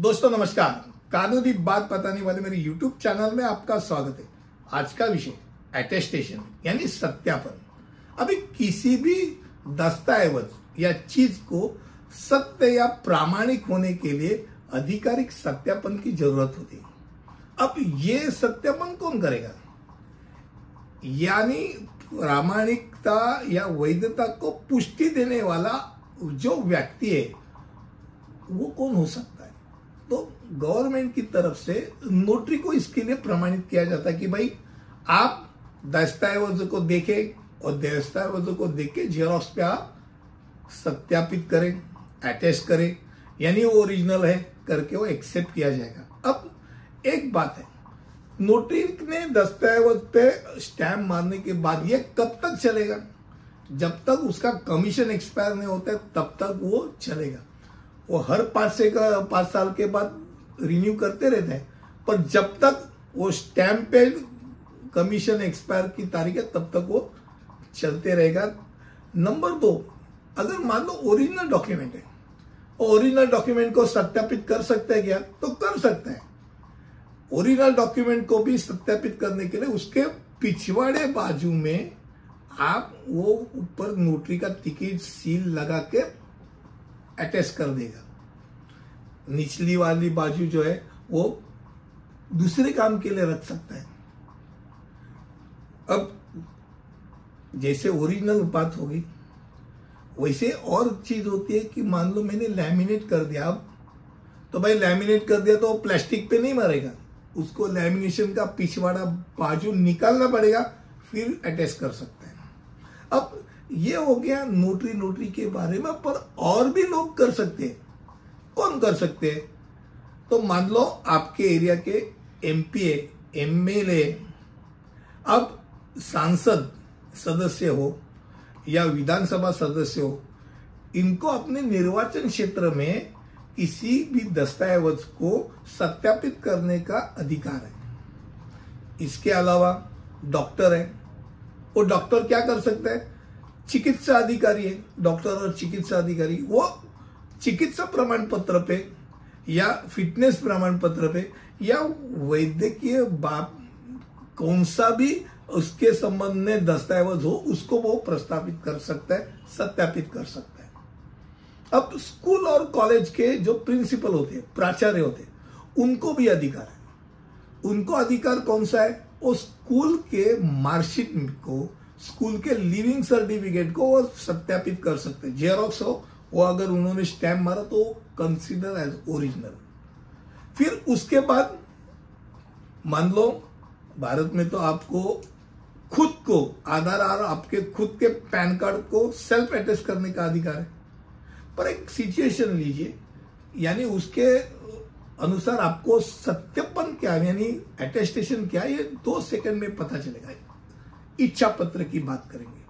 दोस्तों नमस्कार। कानूनी बात बताने वाले मेरे YouTube चैनल में आपका स्वागत है। आज का विषय अटेस्टेशन यानी सत्यापन। अभी किसी भी दस्तावेज या चीज को सत्य या प्रामाणिक होने के लिए आधिकारिक सत्यापन की जरूरत होती है। अब ये सत्यापन कौन करेगा, यानी प्रामाणिकता या वैधता को पुष्टि देने वाला जो व्यक्ति है वो कौन हो सकता है। तो गवर्नमेंट की तरफ से नोटरी को इसके लिए प्रमाणित किया जाता है कि भाई आप दस्तावेजों को देखें और दस्तावेजों को देख के जेरोक्स पे आप सत्यापित करें, अटेस्ट करें, यानी वो ओरिजिनल है करके वो एक्सेप्ट किया जाएगा। अब एक बात है, नोटरी ने दस्तावेज पे स्टैम्प मारने के बाद ये कब तक चलेगा? जब तक उसका कमीशन एक्सपायर नहीं होता है तब तक वो चलेगा। वो हर 5 साल के बाद रिन्यू करते रहते हैं, पर जब तक वो स्टैम्प पे कमीशन एक्सपायर की तारीख है तब तक वो चलते रहेगा। नंबर 2, अगर मान लो ओरिजिनल डॉक्यूमेंट है, ओरिजिनल डॉक्यूमेंट को सत्यापित कर सकते हैं क्या? तो कर सकते हैं। ओरिजिनल डॉक्यूमेंट को भी सत्यापित करने के लिए उसके पिछवाड़े बाजू में आप वो ऊपर नोटरी का टिकट सील लगा के अटेस्ट कर देगा। निचली वाली बाजू जो है वो दूसरे काम के लिए रख सकता है। अब जैसे ओरिजिनल बात होगी वैसे और चीज होती है कि मान लो मैंने लैमिनेट कर दिया, अब तो भाई लैमिनेट कर दिया तो प्लास्टिक पे नहीं मरेगा, उसको लैमिनेशन का पिछवाड़ा बाजू निकालना पड़ेगा, फिर अटेस्ट कर सकते हैं। अब ये हो गया नोटरी के बारे में, पर और भी लोग कर सकते हैं। कौन कर सकते हैं? तो मान लो आपके एरिया के एमपी, एमएलए, अब सांसद सदस्य हो या विधानसभा सदस्य हो, इनको अपने निर्वाचन क्षेत्र में किसी भी दस्तावेज को सत्यापित करने का अधिकार है। इसके अलावा डॉक्टर है, वो डॉक्टर क्या कर सकता है? चिकित्सा अधिकारी है, डॉक्टर और चिकित्सा अधिकारी, वो चिकित्सा प्रमाण पत्र पे या फिटनेस प्रमाण पत्र पे या वैद्यकीय कौन सा भी उसके संबंध में दस्तावेज हो उसको वो प्रस्तावित कर सकता है, सत्यापित कर सकता है। अब स्कूल और कॉलेज के जो प्रिंसिपल होते हैं, प्राचार्य होते हैं, उनको भी अधिकार है। उनको अधिकार कौन सा है? वो स्कूल के मार्कशीट को, स्कूल के लिविंग सर्टिफिकेट को वो सत्यापित कर सकते हैं। जेरोक्स हो वो अगर उन्होंने स्टैम्प मारा तो कंसीडर एज ओरिजिनल। फिर उसके बाद मान लो भारत में तो आपको खुद को आधार और आपके खुद के पैन कार्ड को सेल्फ अटेस्ट करने का अधिकार है। पर एक सिचुएशन लीजिए, यानी उसके अनुसार आपको सत्यापन क्या यानी अटेस्टेशन क्या, ये 2 सेकंड में पता चलेगा। इच्छा पत्र की बात करेंगे,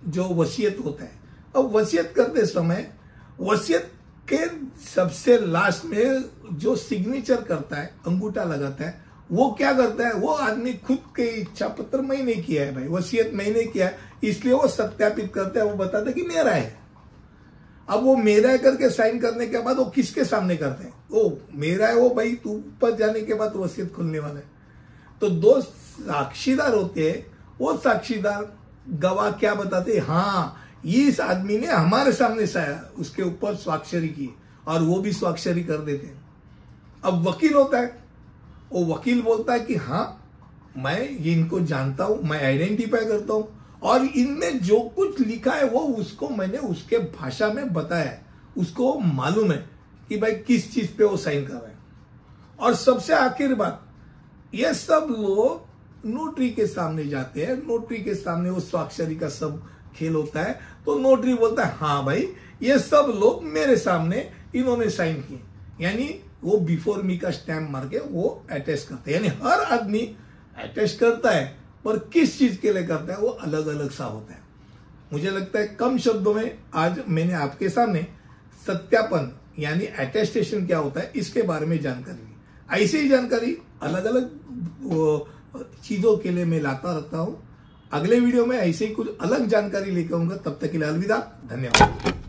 जो वसीयत होता है। अब वसीयत करते समय वसीयत के सबसे लास्ट में जो सिग्नेचर करता है, अंगूठा लगाता है, वो क्या करता है? वो आदमी खुद के इच्छा पत्र मैंने किया है, भाई वसीयत मैंने किया है, इसलिए वो सत्यापित करता है, वो बताता है कि मेरा है। अब वो मेरा है करके साइन करने के बाद वो किसके सामने करते हैं? ओ मेरा है, वो भाई तू ऊपर जाने के बाद वसीयत खुलने वाला है। तो 2 साक्षीदार होते हैं, वो साक्षीदार गवाह क्या बताते हैं? हाँ, इस आदमी ने हमारे सामने उसके ऊपर स्वाक्षरी की, और वो भी स्वाक्षरी कर देते हैं। अब वकील होता है, वो वकील बोलता है कि हाँ मैं ये इनको जानता हूं, मैं आइडेंटिफाई करता हूं, और इनमें जो कुछ लिखा है वो उसको मैंने उसके भाषा में बताया है, उसको मालूम है कि भाई किस चीज पे वो साइन कर रहे हैं। और सबसे आखिर बात, ये सब लोग नोटरी के सामने जाते हैं, नोटरी के सामने वो स्वाक्षरी का सब खेल होता है, तो नोटरी बोलता है हाँ भाई ये सब लोग मेरे सामने इन्होंने साइन किए, यानी वो बिफोर मी का स्टैम्प मार के वो अटेस्ट करते हैं। यानी हर आदमी अटेस्ट करता है, पर किस चीज के लिए करता है वो अलग अलग सा होता है। मुझे लगता है कम शब्दों में आज मैंने आपके सामने सत्यापन यानी अटेस्टेशन क्या होता है इसके बारे में जानकारी दी। ऐसी ही जानकारी अलग अलग चीजों के लिए मैं लाता रहता हूं। अगले वीडियो में ऐसे ही कुछ अलग जानकारी लेकर आऊंगा। तब तक के लिए अलविदा, धन्यवाद।